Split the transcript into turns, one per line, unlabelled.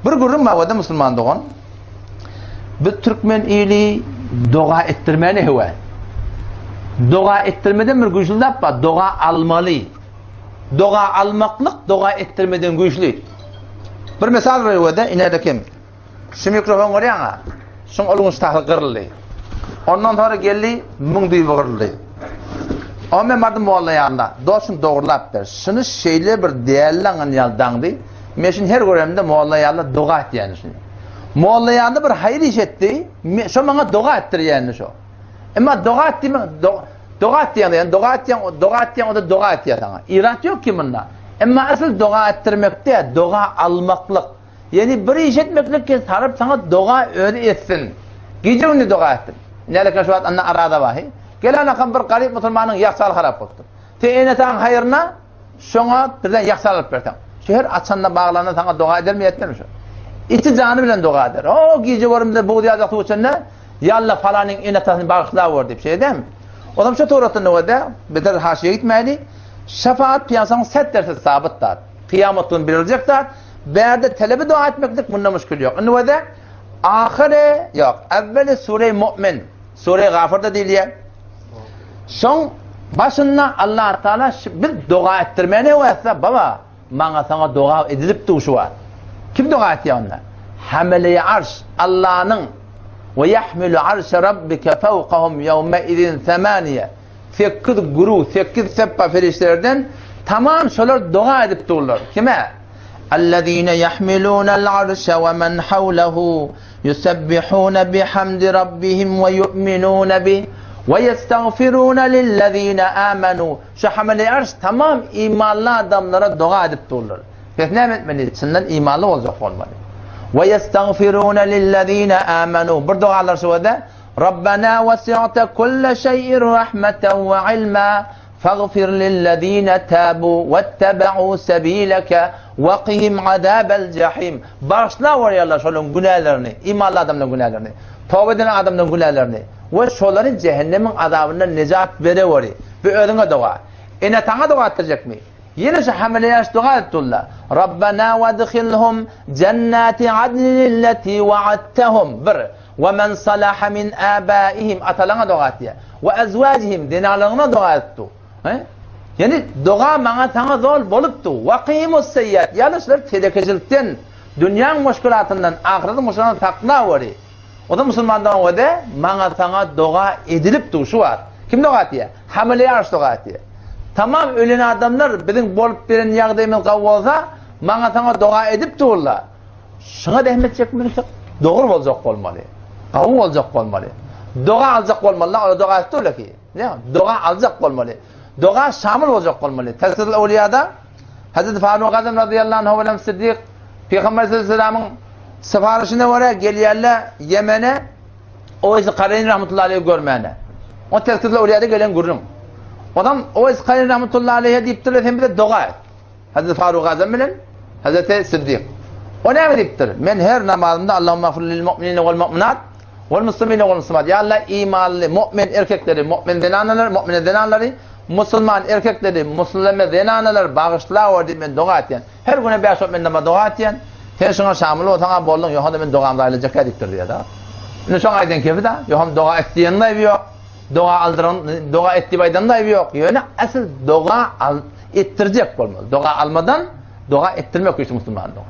Bir görüm mavada Müslüman doğan. Bir Türkmen ili dua ettirmeni heva. Dua ettirmeden bir güçlü yapma. Dua almalı. Dua almaklık dua ettirmeden güçlü. Bir misal veriyordu. İneride kim? Şu mikrofon var ya. Şun olunuz tahıl kırıldı. Ondan sonra geldi. Mung düğü kırıldı. Ama madem muallayanda. Dostun doğrulap der. Şunu şeyle bir değerlenen yaldandı. Meşin her görevimde muallayanda dua etti yani şimdi. Muallayanda bir hayır iş etti. Şu bana dua ettir yani şu. Ama dua etti mi? Dua etti yani. Dua etti yani o da dua etti yani. İrat yok ki bunda. Ama asıl dua ettirmekte dua almaklık. Yani bir iş etmeklik ki sarıp sana dua öyle etsin. Gece onu dua ettin. Nelike şu an anna arada vahi. Gelen akım bir garip Müslümanın yaksal harap oldu. Teynetan hayırına şuna birden yaksal alıp versen. Şehir açanla bağlarına sana dua eder mi etmez mi şu? İçi canı bilen dua eder. O gece varımda bu diyacak tuğuçunda yalla falanın inetasını bağışlar var deyip şey değil mi? O zaman şu Tevrat'ın o da bedel haşiye gitmeyeli. Şefaat piyasanın set derse sabitler. Kıyametini bilecekler. Berde talebi dua etmeklik bunda müşkül yok. O da ahire yok. Evveli Sure-i Mu'min. Sure-i Gafir'da değil ya. Son başında Allah Teala bir dua ettirmeni varsa baba bana sana dua edilip de şu var. Kim dua etti onlar? Hamile-i arş Allah'ın ve yahmilu arşe rabbike fevkahum yevme idin semaniye 8 guru, 8 seppa ferişlerden tamam şolar dua edip dururlar. Kime? اَلَّذ۪ينَ يَحْمِلُونَ الْعَرْشَ وَمَنْ حَوْلَهُ يُسَبِّحُونَ بِحَمْدِ رَبِّهِمْ وَيُؤْمِنُونَ بِهِ وَيَسْتَغْفِرُونَ لِلَّذ۪ينَ آمَنُوا. Şu hamile arş tamam imanlı adamlara dua edip dururlar. Peki ne etmeli? İçinden imanlı olacak olmalı. وَيَسْتَغْفِرُونَ لِلَّذ۪ينَ آمَنُوا. Bir dualar şu da رَبَّنَا وَسِعْتَ كُلَّ شَيْءٍ رَحْمَةً وَعِلْمًا فَاغْفِرْ لِلَّذ۪ينَ تَابُوا وَاتَّبَعُوا سَب۪يلَكَ وَقِهِمْ عَذَابَ الْجَحِيمِ. Bağışla var ya Allah şolun günahlarını, imanlı adamların günahlarını, tövbe eden adamların günahlarını ve şolların cehennemin azabından necat vere var. Bir önüne dua. Sana dua ettirecek mi? Yine şu hamileyaz dua ettiler. Rabbena vedkhilhum cennati adnin allati va'adtahum. Bir. Ve men salaha min abaihim. Atalana dua etti. Ve ezvacihim. Dinalarına dua etti. Yani dua bana sana zor boluptu. Ve qimus seyyat. Yanlışlar tedekecilikten, dünyanın müşkülatından, ahiretin müşkülatından takla var. O da Müslümandan o da bana sana dua edilipti. Şu var. Kim dua etti? Hamileyaz dua etti. Tamam ölen adamlar bizim bolup bilen yağdayımız kavvalsa bana sana dua edip dururlar. Şuna rahmet çekmeliysek doğru olacak olmalı. Kavul olacak olmalı. Dua alacak olmalı. O dua ettiler ki. Ne? Dua alacak olmalı. Dua şamil olacak olmalı. Tezkir-i Evliya'da Hazreti Faruk Azam radıyallahu anh ve Sıddık Peygamber sallallahu aleyhi ve sellem'in sifarişine var ya geliyorlar Yemen'e o ise Kareyn rahmetullahi aleyhi görmeyene. O Tezkir-i Evliya'da gelen görürüm. Adam o İskayr rahmetullahi aleyhe deyiptir hem de dua et. Hazreti Faruk Azam bilen Hazreti Sıddık. O ne deyiptir? Men her namazımda Allahümme afir lil mu'minine vel mu'minat vel muslimine vel muslimat. Ya Allah imanlı mu'min erkekleri, mu'min denanları, mu'mine denanları, Müslüman erkekleri, Müslüme denanları bağışla var deyip men dua etiyen. Her güne 5 men namaz dua etiyen. Sen şuna şamil ol, sana bollun yok da men duamda ayrılacak ediptir diye da. Ne şuna ayden kefi da? Yok dua ettiyen de yok. Dua aldıran, dua ettibaydan da yok. Yani asıl dua ettirecek olmalı. Dua almadan dua ettirmek için Müslüman dua.